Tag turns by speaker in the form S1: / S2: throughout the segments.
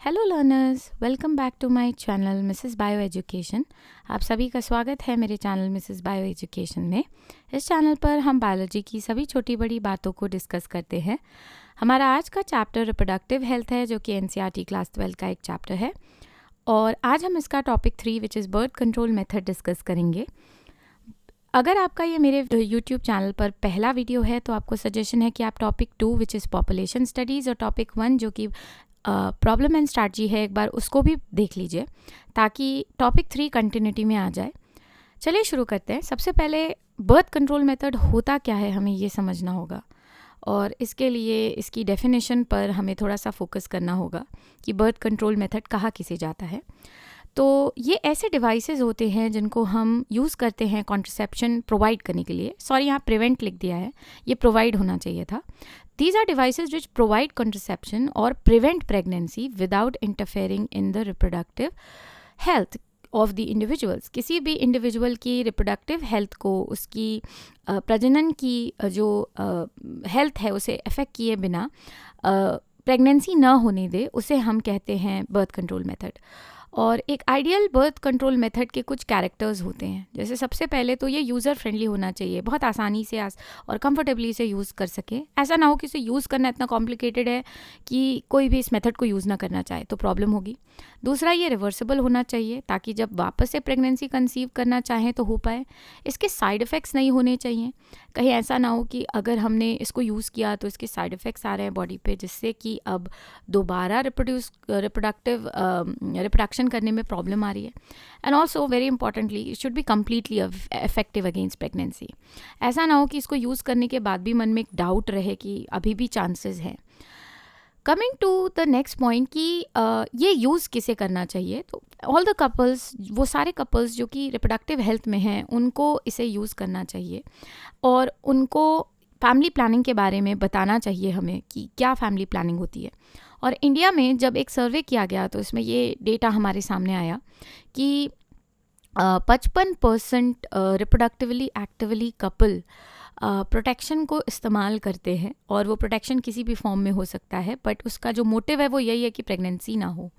S1: Hello learners, welcome back to my channel Mrs Bio Education. आप सभी का स्वागत है मेरे चैनल मिसेस बायो एजुकेशन में। इस चैनल पर हम बायोलॉजी की सभी छोटी बड़ी बातों को डिस्कस करते हैं। हमारा आज का चैप्टर रिप्रोडक्टिव हेल्थ है, जो कि एनसीईआरटी क्लास 12 का एक चैप्टर है। और आज हम इसका topic 3 which is birth control method discuss करेंगे। अगर आपका ये मेरे यूट्यूब चैनल पर पहला वीडियो है तो आपको सजेशन है कि आप topic 2 which is population studies और टॉपिक 1 जो कि प्रॉब्लम एंड स्ट्रैटेजी है, एक बार उसको भी देख लीजिए ताकि टॉपिक 3 कंटिन्यूटी में आ जाए। चलिए शुरू करते हैं। सबसे पहले बर्थ कंट्रोल मेथड होता क्या है, हमें ये समझना होगा और इसके लिए इसकी डेफिनेशन पर हमें थोड़ा सा फोकस करना होगा कि बर्थ कंट्रोल मेथड कहाँ किसे जाता है। तो ये ऐसे डिवाइसेस होते हैं जिनको हम यूज़ करते हैं कॉन्ट्रसेप्शन प्रोवाइड करने के लिए। सॉरी, यहाँ प्रिवेंट लिख दिया है, ये प्रोवाइड होना चाहिए था। These are devices which provide contraception or prevent pregnancy without interfering in the reproductive health of the individuals. किसी भी इंडिविजुअल की रिप्रोडक्टिव हेल्थ को, उसकी प्रजनन की जो हेल्थ है उसे अफेक्ट किए बिना प्रेगनेंसी न होने दे, उसे हम कहते हैं बर्थ कंट्रोल मेथड। और एक आइडियल बर्थ कंट्रोल मेथड के कुछ कैरेक्टर्स होते हैं। जैसे सबसे पहले तो ये यूज़र फ्रेंडली होना चाहिए, बहुत आसानी से और कंफर्टेबली इसे यूज़ कर सके। ऐसा ना हो कि इसे यूज़ करना इतना कॉम्प्लिकेटेड है कि कोई भी इस मेथड को यूज़ ना करना चाहे तो प्रॉब्लम होगी। दूसरा, ये रिवर्सिबल होना चाहिए ताकि जब वापस से प्रेगनेंसी कंसीव करना चाहें तो हो पाए। इसके साइड इफ़ेक्ट्स नहीं होने चाहिए। कहीं ऐसा ना हो कि अगर हमने इसको यूज़ किया तो इसके साइड इफ़ेक्ट्स आ रहे हैं बॉडी पे, जिससे कि अब दोबारा रिप्रोडक्शन करने में प्रॉब्लम आ रही है। And also very importantly, it should be completely effective against pregnancy. ऐसा ना हो कि इसको यूज़ करने के बाद भी मन में एक डाउट रहे कि अभी भी चांसेस हैं। Coming to the next point कि ये यूज़ किसे करना चाहिए, तो ऑल द कपल्स, वो सारे कपल्स जो कि रिप्रोडक्टिव हेल्थ में हैं, उनको इसे यूज़ करना चाहिए और उनको फैमिली प्लानिंग के बारे में बताना चाहिए हमें कि क्या फैमिली प्लानिंग होती है। और इंडिया में जब एक सर्वे किया गया तो इसमें ये डेटा हमारे सामने आया कि 55% रिप्रोडक्टिवली एक्टिवली कपल प्रोटेक्शन को इस्तेमाल करते हैं, और वो प्रोटेक्शन किसी भी फॉर्म में हो सकता है, बट उसका जो मोटिव है वो यही है कि प्रेगनेंसी ना हो।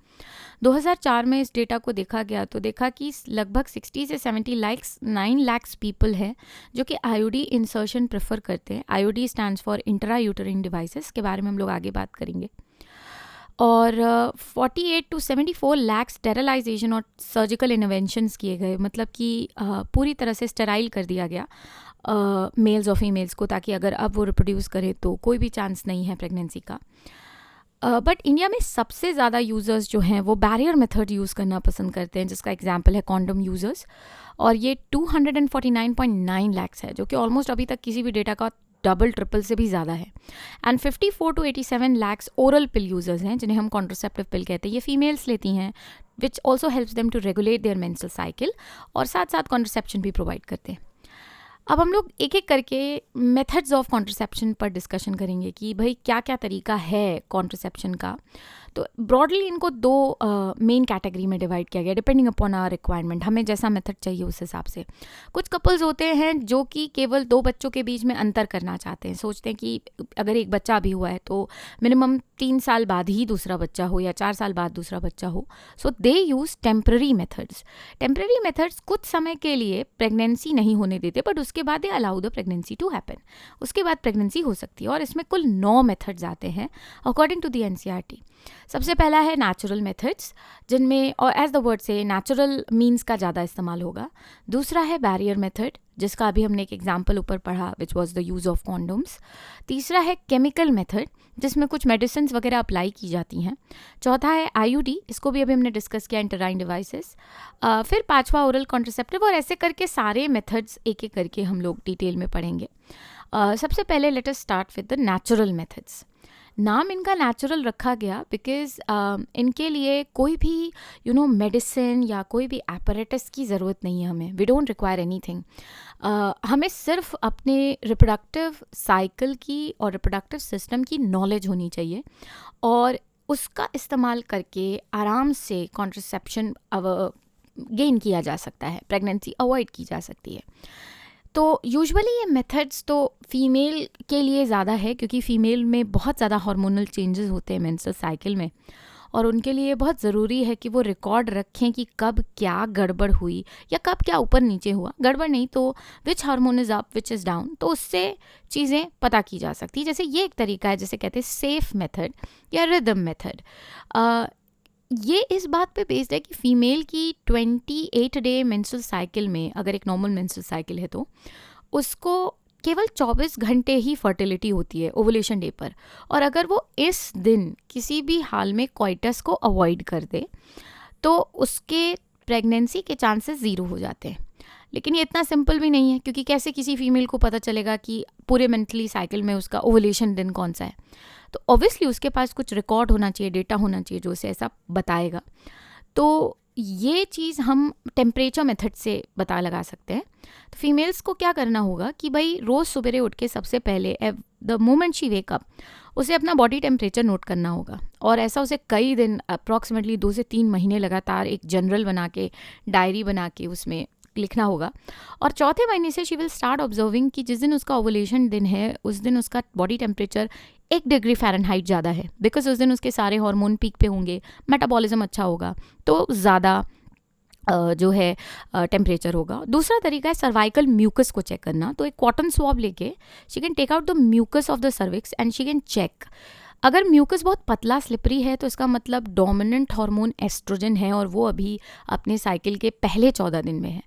S1: 2004 में इस डेटा को देखा गया तो देखा कि लगभग 60 से 9 लाख पीपल हैं जो कि आईयूडी इंसर्शन प्रेफर करते हैं। IUD stands for intra uterine devices, के बारे में हम लोग आगे बात करेंगे। और 48 to 74 लाख स्टेरलाइजेशन और सर्जिकल इन्वेंशंस किए गए, मतलब कि पूरी तरह से स्टेराइल कर दिया गया मेल्स और फीमेल्स को, ताकि अगर अब वो रिप्रोड्यूस करे तो कोई भी चांस नहीं है प्रेगनेंसी का। बट इंडिया में सबसे ज़्यादा यूज़र्स जो हैं वो बैरियर मेथड यूज़ करना पसंद करते हैं, जिसका एग्जांपल है कॉन्डम यूज़र्स, और ये 249.9 लाख है, जो कि ऑलमोस्ट अभी तक किसी भी डेटा का डबल ट्रिपल से भी ज़्यादा है। And 54 to 87 lakh oral pill users हैं, जिन्हें हम कॉन्ट्रासेप्टिव पिल कहते हैं। ये फीमेल्स लेती हैं, which also helps them to regulate their menstrual cycle, और साथ साथ कॉन्ट्रासेप्शन भी प्रोवाइड करते हैं। अब हम लोग एक एक करके मेथड्स ऑफ कॉन्ट्रासेप्शन पर डिस्कशन करेंगे कि भाई क्या क्या तरीका है कॉन्ट्रासेप्शन का। तो ब्रॉडली इनको दो मेन कैटेगरी में डिवाइड किया गया, डिपेंडिंग अपॉन आवर रिक्वायरमेंट, हमें जैसा मेथड चाहिए उस हिसाब से। कुछ कपल्स होते हैं जो कि केवल 2 बच्चों के बीच में अंतर करना चाहते हैं, सोचते हैं कि अगर एक बच्चा भी हुआ है तो मिनिमम 3 साल बाद ही दूसरा बच्चा हो या 4 साल बाद दूसरा बच्चा हो। So they use temporary methods. Temporary methods कुछ समय के लिए प्रेगनेंसी नहीं होने देते, बट उसके बाद they allow the pregnancy to happen. उसके बाद प्रेगनेंसी हो सकती है, और इसमें कुल 9 मेथड्स आते हैं अकॉर्डिंग टू द एनसीईआरटी। सबसे पहला है नेचुरल मेथड्स, जिनमें, और एज द वर्ड से, नेचुरल मीन्स का ज़्यादा इस्तेमाल होगा। दूसरा है बैरियर मेथड, जिसका अभी हमने एक एग्जाम्पल ऊपर पढ़ा, which was the use of condoms. तीसरा है केमिकल मेथड, जिसमें कुछ मेडिसिन वगैरह अप्लाई की जाती हैं। चौथा है आईयूडी, इसको भी अभी हमने डिस्कस किया, इंटराइन डिवाइसेस। फिर पांचवा ओरल कॉन्ट्रासेप्टिव, और ऐसे करके सारे मेथड्स एक एक करके हम लोग डिटेल में पढ़ेंगे। सबसे पहले let us start with the natural methods. नाम इनका नेचुरल रखा गया बिकॉज इनके लिए कोई भी मेडिसिन या कोई भी एपरेटस की ज़रूरत नहीं है हमें। We don't require anything. हमें सिर्फ अपने रिप्रोडक्टिव साइकिल की और रिप्रोडक्टिव सिस्टम की नॉलेज होनी चाहिए, और उसका इस्तेमाल करके आराम से कॉन्ट्रासेप्शन गेन किया जा सकता है, प्रेगनेंसी अवॉइड की जा सकती है। तो यूजुअली ये मेथड्स तो फीमेल के लिए ज़्यादा है, क्योंकि फ़ीमेल में बहुत ज़्यादा हार्मोनल चेंजेस होते हैं मेंस्ट्रुअल साइकिल में, और उनके लिए बहुत ज़रूरी है कि वो रिकॉर्ड रखें कि कब क्या गड़बड़ हुई या कब क्या ऊपर नीचे हुआ, गड़बड़ नहीं तो which hormone is up which is down, तो उससे चीज़ें पता की जा सकती है। जैसे ये एक तरीका है जिसे कहते हैं सेफ मेथड या रिदम मेथड। ये इस बात पे बेस्ड है कि फीमेल की 28 डे मेंस्ट्रुअल साइकिल में, अगर एक नॉर्मल मेंस्ट्रुअल साइकिल है तो उसको केवल 24 घंटे ही फर्टिलिटी होती है ओवुलेशन डे पर, और अगर वो इस दिन किसी भी हाल में कोइटस को अवॉइड कर दे तो उसके प्रेगनेंसी के चांसेस ज़ीरो हो जाते हैं। लेकिन ये इतना सिंपल भी नहीं है, क्योंकि कैसे किसी फीमेल को पता चलेगा कि पूरे मंथली साइकिल में उसका ओवुलेशन दिन कौन सा है। तो ऑब्वियसली उसके पास कुछ रिकॉर्ड होना चाहिए, डेटा होना चाहिए जो उसे ऐसा बताएगा। तो ये चीज़ हम टेम्परेचर मेथड से पता लगा सकते हैं। तो फीमेल्स को क्या करना होगा कि भाई रोज़ सुबह उठ के सबसे पहले the moment she wake up उसे अपना बॉडी टेम्परेचर नोट करना होगा, और ऐसा उसे कई दिन अप्रॉक्सीमेटली 2 से 3 महीने लगातार एक जनरल बना के, डायरी बना के उसमें लिखना होगा। और चौथे महीने से शी विल स्टार्ट ऑब्जर्विंग कि जिस दिन उसका ओवुलेशन दिन है उस दिन उसका बॉडी टेम्परेचर 1 डिग्री फ़ारेनहाइट ज़्यादा है, बिकॉज उस दिन उसके सारे हार्मोन पीक पे होंगे, मेटाबॉलिज्म अच्छा होगा, तो ज़्यादा जो है टेम्परेचर होगा। दूसरा तरीका है सर्वाइकल म्यूकस को चेक करना। तो एक कॉटन स्वॉब लेके she can take out the mucus of the cervix and she can check. अगर म्यूकस बहुत पतला स्लिपरी है तो इसका मतलब डोमिनेंट हार्मोन एस्ट्रोजन है और वो अभी अपने साइकिल के पहले 14 दिन में है।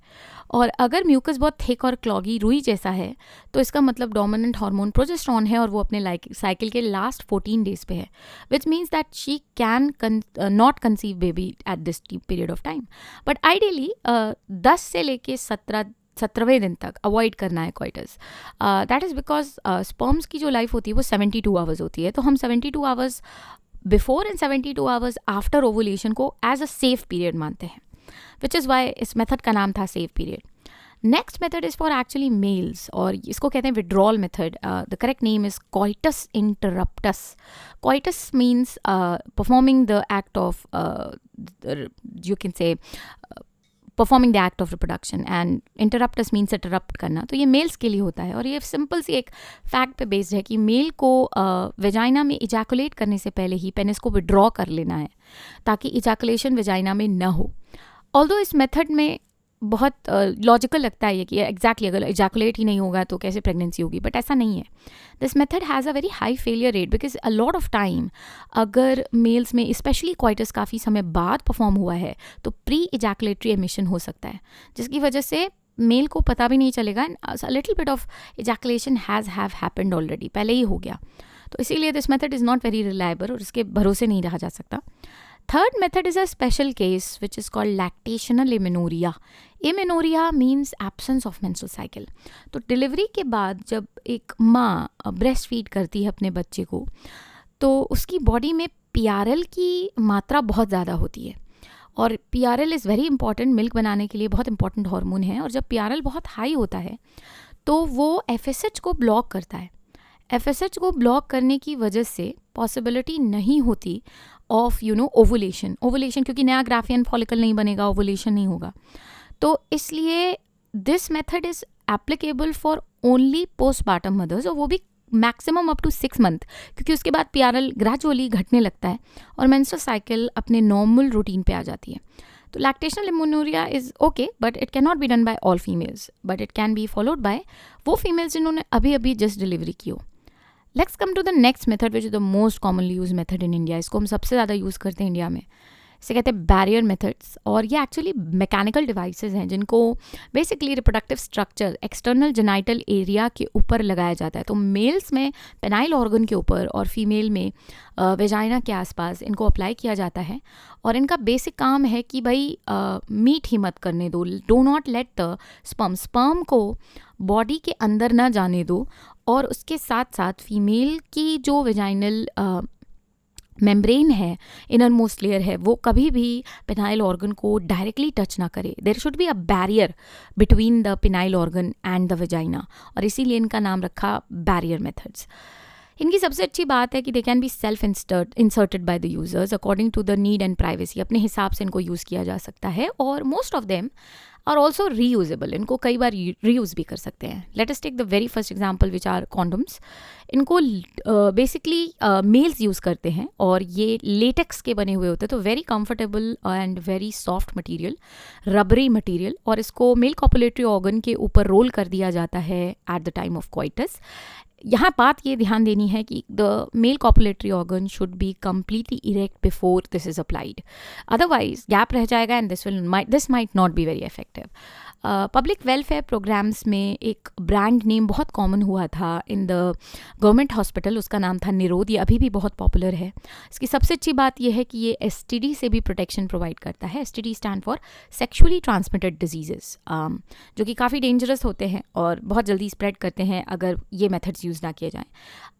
S1: और अगर म्यूकस बहुत थिक और क्लॉगी रुई जैसा है तो इसका मतलब डोमिनेंट हार्मोन प्रोजेस्टेरोन है और वो अपने साइकिल के लास्ट 14 डेज पे है, which means that she can not conceive baby at this period of time. But ideally 10 से लेके 17वें दिन तक अवॉइड करना है coitus. That is because sperms की जो लाइफ होती है वो 72 आवर्स होती है, तो हम 72 hours before and 72 hours after ovulation को एज अ सेफ पीरियड मानते हैं, विच इज़ वाई इस मेथड का नाम था safe period. Next method is for actually males और इसको कहते हैं withdrawal method. The correct name is coitus interruptus. Coitus means performing the act of you can say performing the act of reproduction, and interruptus means interrupt करना। तो ये mails के लिए होता है और ये सिंपल सी एक फैक्ट पे बेस्ड है कि मेल को वेजाइना में इजैकुलेट करने से पहले ही पेनिस को विड्रॉ कर लेना है ताकि इजैकुलेशन वेजाइना में न हो। ऑल्दो इस मेथड में बहुत लॉजिकल लगता है कि एग्जैक्टली अगर इजैकुलेट ही नहीं होगा तो कैसे प्रेगनेंसी होगी, बट ऐसा नहीं है। This method has a very high failure rate because a lot of time अगर मेल्स में स्पेशली कोइटस काफ़ी समय बाद परफॉर्म हुआ है तो प्री इजैकुलेटरी एमिशन हो सकता है, जिसकी वजह से मेल को पता भी नहीं चलेगा and a little bit of ejaculation has happened already, पहले ही हो गया। तो इसीलिए this method is not very reliable और इसके भरोसे नहीं रहा जा सकता। Third method is a special case which is called lactational amenorrhea. Amenorrhea means absence of menstrual cycle. तो डिलीवरी के बाद जब एक माँ ब्रेस्ट फीड करती है अपने बच्चे को तो उसकी बॉडी में PRL की मात्रा बहुत ज़्यादा होती है और PRL is very important, milk बनाने के लिए बहुत इंपॉर्टेंट हार्मोन है। और जब PRL बहुत हाई होता है तो वो FSH को ब्लॉक करता है। FSH को ब्लॉक करने की वजह से पॉसिबिलिटी नहीं होती ऑफ ओवुलेशन, क्योंकि नया ग्राफियन फॉलिकल नहीं बनेगा, ओवुलेशन नहीं होगा। तो इसलिए this method is applicable for only postpartum mothers और वो भी मैक्सिमम अप टू 6 मंथ, क्योंकि उसके बाद PRL ग्रेजुअली घटने लगता है और मेंस्ट्रुअल साइकिल अपने नॉर्मल रूटीन पे आ जाती है। तो lactational amenorrhoea is okay but it can not be done by all females, but it can be followed by वो फीमेल्स जिन्होंने अभी अभी जस्ट डिलीवरी की हो। Let's come to the next method which is the most commonly use method in India. इसको हम सबसे ज़्यादा यूज़ करते हैं इंडिया में। इसे कहते हैं बैरियर मेथड्स और ये एक्चुअली मैकेनिकल डिवाइसेस हैं जिनको basically reproductive structure external genital area के ऊपर लगाया जाता है। तो मेल्स में पेनाइल ऑर्गन के ऊपर और फीमेल में वेजाइना के आसपास इनको अप्लाई किया जाता है और इनका बेसिक काम है कि भाई मीट ही मत करने दो, do not let the sperm को बॉडी के अंदर ना जाने दो और उसके साथ साथ फीमेल की जो वेजाइनल मेम्ब्रेन है, इनर मोस्ट लेयर है, वो कभी भी पेनाइल ऑर्गन को डायरेक्टली टच ना करे। There should be a barrier between the penile organ and the vagina और इसीलिए इनका नाम रखा बैरियर मेथड्स। इनकी सबसे अच्छी बात है कि they can be self inserted by the users according to the need and privacy. अपने हिसाब से इनको यूज़ किया जा सकता है और most of them are also reusable, इनको कई बार रीयूज़ भी कर सकते हैं। Let us take the very first example which are condoms. इनको बेसिकली मेल्स यूज़ करते हैं और ये लेटेक्स के बने हुए होते हैं, तो very comfortable and very soft material, rubbery material, और इसको मेल कॉपुलेटरी ऑर्गन के ऊपर रोल कर दिया जाता है at the time of coitus. यहाँ बात ये ध्यान देनी है कि the male copulatory organ should be completely erect before this is applied, otherwise gap रह जाएगा and this might not be very effective. Public welfare programmes में एक ब्रांड नेम बहुत कॉमन हुआ था इन द गवर्नमेंट हॉस्पिटल, उसका नाम था निरोध। ये अभी भी बहुत पॉपुलर है। इसकी सबसे अच्छी बात यह है कि ये एसटीडी से भी प्रोटेक्शन प्रोवाइड करता है। STD stand for sexually transmitted diseases, जो कि काफ़ी डेंजरस होते हैं और बहुत जल्दी स्प्रेड करते हैं अगर ये मेथड्स यूज़ ना किए जाएं।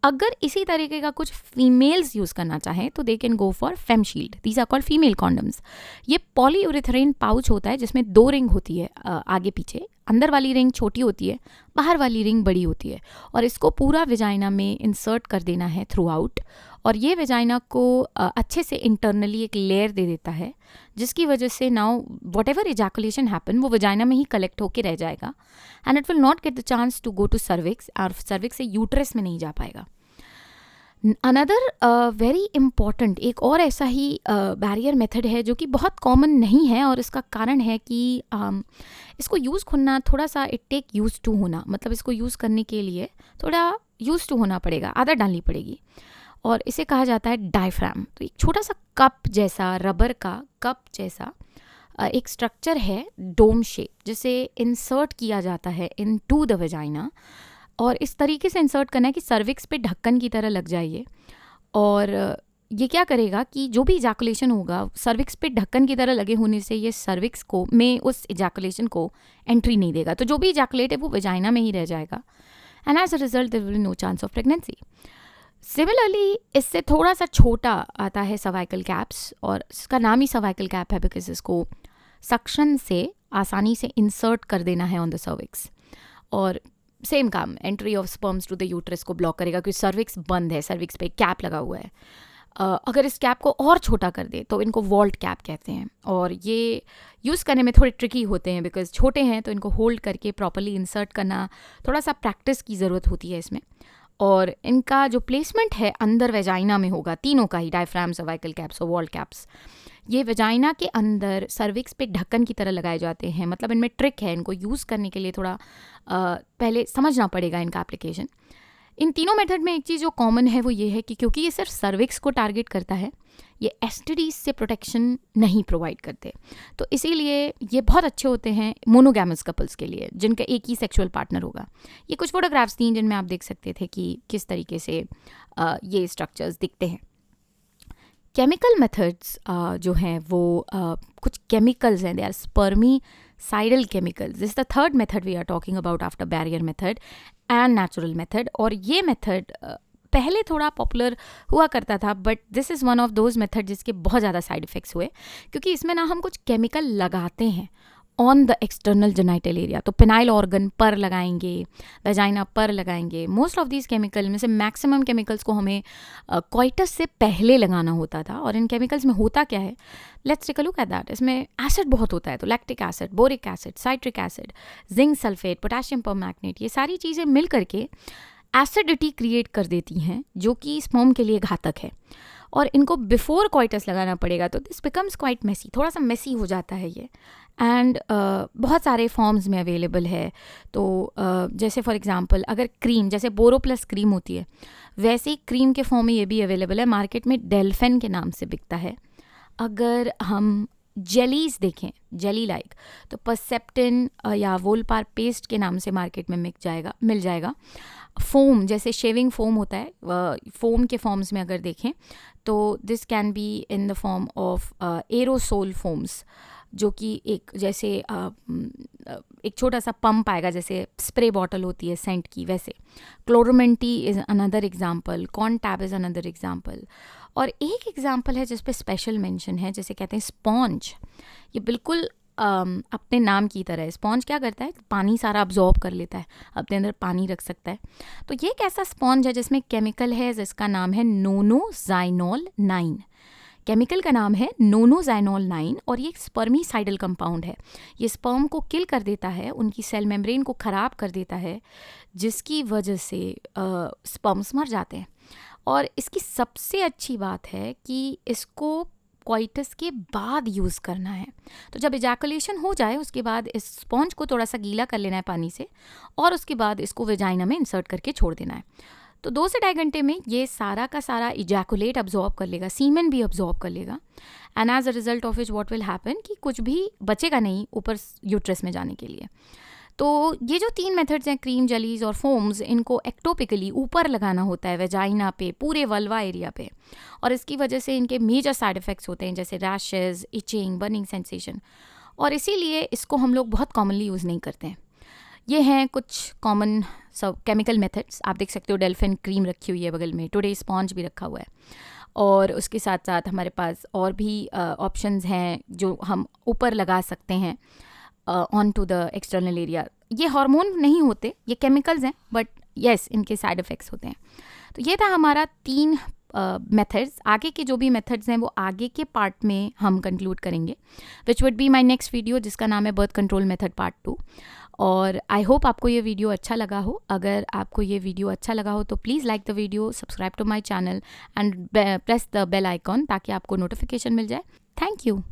S1: अगर इसी तरीके का कुछ फीमेल्स यूज़ करना चाहें तो they can go for FemShield, these are called female condoms. ये पॉलीयूरेथेन पाउच होता है जिसमें 2 रिंग होती है आगे पीछे, अंदर वाली रिंग छोटी होती है, बाहर वाली रिंग बड़ी होती है, और इसको पूरा वेजाइना में इंसर्ट कर देना है थ्रू आउट, और ये वेजाइना को अच्छे से इंटरनली एक लेयर दे देता है, जिसकी वजह से now whatever ejaculation happen वो वेजाइना में ही कलेक्ट होकर रह जाएगा and it will not get the chance to go to cervix, और सर्विक्स से यूट्रस में नहीं जा पाएगा। अनदर वेरी इम्पॉर्टेंट एक और ऐसा ही बैरियर मेथड है जो कि बहुत कॉमन नहीं है, और इसका कारण है कि इसको यूज़ करना थोड़ा सा इट टेक यूज टू होना, मतलब इसको यूज़ करने के लिए थोड़ा यूज टू होना पड़ेगा, आदत डालनी पड़ेगी, और इसे कहा जाता है डायफ्राम। तो एक छोटा सा कप जैसा, रबर का कप जैसा एक स्ट्रक्चर है डोम शेप, जिसे इंसर्ट किया जाता है इन टू द वेजाइना, और इस तरीके से इंसर्ट करना है कि सर्विक्स पे ढक्कन की तरह लग जाइए, और ये क्या करेगा कि जो भी इजैकुलेशन होगा सर्विक्स पे ढक्कन की तरह लगे होने से ये सर्विक्स को में उस इजैकुलेशन को एंट्री नहीं देगा, तो जो भी इजैकुलेट है वो वेजाइना में ही रह जाएगा, and as a result there will be no chance of pregnancy. Similarly इससे थोड़ा सा छोटा आता है सर्वाइकल कैप्स, और इसका नाम ही सर्वाइकल कैप है बिकॉज इसको सक्शन से आसानी से इंसर्ट कर देना है ऑन द सर्विक्स, और सेम काम, entry of sperms to the uterus को ब्लॉक करेगा क्योंकि सर्विक्स बंद है, सर्विक्स पे कैप लगा हुआ है। अगर इस कैप को और छोटा कर दे तो इनको वॉल्ट कैप कहते हैं, और ये यूज़ करने में थोड़े ट्रिकी होते हैं बिकॉज छोटे हैं, तो इनको होल्ड करके प्रॉपरली इंसर्ट करना थोड़ा सा प्रैक्टिस की ज़रूरत होती है इसमें, और इनका जो प्लेसमेंट है अंदर वेजाइना में होगा, तीनों का ही, डायफ्राम, सर्वाइकल कैप्स और वॉल्ट कैप्स। ये वेजाइना के अंदर सर्विक्स पे ढक्कन की तरह लगाए जाते हैं, मतलब इनमें ट्रिक है, इनको यूज़ करने के लिए थोड़ा पहले समझना पड़ेगा इनका एप्लीकेशन। इन तीनों मेथड में एक चीज़ जो कॉमन है वो ये है कि क्योंकि ये सिर्फ सर्विक्स को टारगेट करता है, ये एसटीडीज से प्रोटेक्शन नहीं प्रोवाइड करते, तो इसीलिए ये बहुत अच्छे होते हैं मोनोगैमस कपल्स के लिए जिनका एक ही सेक्सुअल पार्टनर होगा। ये कुछ फोटोग्राफ्स थी जिनमें आप देख सकते थे कि किस तरीके से ये स्ट्रक्चर्स दिखते हैं। केमिकल मेथड्स जो हैं वो कुछ केमिकल्स हैं, they are spermicidal chemicals. This is the third method we are talking about after barrier method and natural method, और ये मेथड पहले थोड़ा पॉपुलर हुआ करता था, but this is one of those method जिसके बहुत ज़्यादा साइड इफ़ेक्ट्स हुए, क्योंकि इसमें ना हम कुछ केमिकल लगाते हैं on the external genital area, तो पेनाइल ऑर्गन पर लगाएंगे, वेजाइना पर लगाएंगे। मोस्ट ऑफ दीज केमिकल में से मैक्सिमम केमिकल्स को हमें कोइटस से पहले लगाना होता था, और इन केमिकल्स में होता क्या है, let's take a look at that. इसमें एसिड बहुत होता है, तो lactic acid, boric acid, citric acid, zinc sulphate, potassium permanganate, ये सारी चीज़ें मिल करके एसिडिटी क्रिएट कर देती हैं जो कि स्पर्म के लिए घातक है, और इनको बिफोर कोइटस लगाना पड़ेगा, तो दिस बिकम्स क्वाइट मेसी, थोड़ा सा मेसी हो जाता है ये, एंड बहुत सारे फॉर्म्स में अवेलेबल है। तो जैसे फॉर एग्जांपल अगर क्रीम, जैसे बोरो प्लस क्रीम होती है, वैसे ही क्रीम के फॉर्म में ये भी अवेलेबल है, मार्केट में डेल्फिन के नाम से बिकता है। अगर हम जेलीज देखें, जेली लाइक, तो परसेप्टिन या वोलपार पेस्ट के नाम से मार्केट में मिल जाएगा। फोम, जैसे शेविंग फोम होता है, फोम के फॉर्म्स में अगर देखें तो this can be in the form of aerosol foams, जो कि एक जैसे एक छोटा सा पंप आएगा, जैसे स्प्रे बॉटल होती है सेंट की, वैसे। क्लोरोमेंटी इज़ अनदर एग्जाम्पल, कॉर्न टैब इज़ अनदर एग्जाम्पल, और एक एग्जाम्पल है जिस पे स्पेशल मेंशन है, जैसे कहते हैं स्पॉन्ज। ये बिल्कुल अपने नाम की तरह है। स्पॉन्ज क्या करता है, पानी सारा अब्जॉर्ब कर लेता है, अपने अंदर पानी रख सकता है। तो ये एक ऐसा स्पॉन्ज है जिसमें केमिकल है जिसका नाम है नोनोजाइनोल 9। केमिकल का नाम है नोनोजाइनोल 9 और ये एक स्पर्मीसाइडल कंपाउंड है। ये स्पर्म को किल कर देता है, उनकी सेल मेम्ब्रेन को ख़राब कर देता है, जिसकी वजह से स्पर्म्स मर जाते हैं। और इसकी सबसे अच्छी बात है कि इसको क्वाइटस के बाद यूज़ करना है। तो जब इजैकुलेशन हो जाए उसके बाद इस स्पॉन्ज को थोड़ा सा गीला कर लेना है पानी से और उसके बाद इसको वेजाइना में इंसर्ट करके छोड़ देना है। तो 2 से 2.5 घंटे में ये सारा का सारा इजैकुलेट अब्जॉर्ब कर लेगा, सीमेन भी अब्जॉर्ब कर लेगा, and as a result of which what will happen कि कुछ भी बचेगा नहीं ऊपर यूट्रस में जाने के लिए। तो ये जो 3 मेथड्स हैं, क्रीम, जेलीज और फोम्स, इनको एक्टोपिकली ऊपर लगाना होता है वेजाइना पे, पूरे वल्वा एरिया पे, और इसकी वजह से इनके मेजर साइड इफ़ेक्ट्स होते हैं जैसे रैशेस, इचिंग, बर्निंग सेंसेशन, और इसीलिए इसको हम लोग बहुत कॉमनली यूज़ नहीं करते हैं। ये हैं कुछ कॉमन सब केमिकल मेथड्स। आप देख सकते हो डेल्फिन क्रीम रखी हुई है बगल में, टुडे स्पॉन्ज भी रखा हुआ है, और उसके साथ साथ हमारे पास और भी ऑप्शंस हैं जो हम ऊपर लगा सकते हैं on to the external area. ये हार्मोन नहीं होते, ये केमिकल्स हैं, बट येस इनके साइड इफ़ेक्ट्स होते हैं। तो ये था हमारा 3 मेथड्स। आगे के जो भी मेथड्स हैं वो आगे के पार्ट में हम कंक्लूड करेंगे, which would be my next video जिसका नाम है बर्थ कंट्रोल मेथड पार्ट 2। और आई होप आपको ये वीडियो अच्छा लगा हो। अगर आपको ये वीडियो अच्छा लगा हो तो please like the video, subscribe to my channel and press the bell icon ताकि आपको नोटिफिकेशन मिल जाए। Thank you.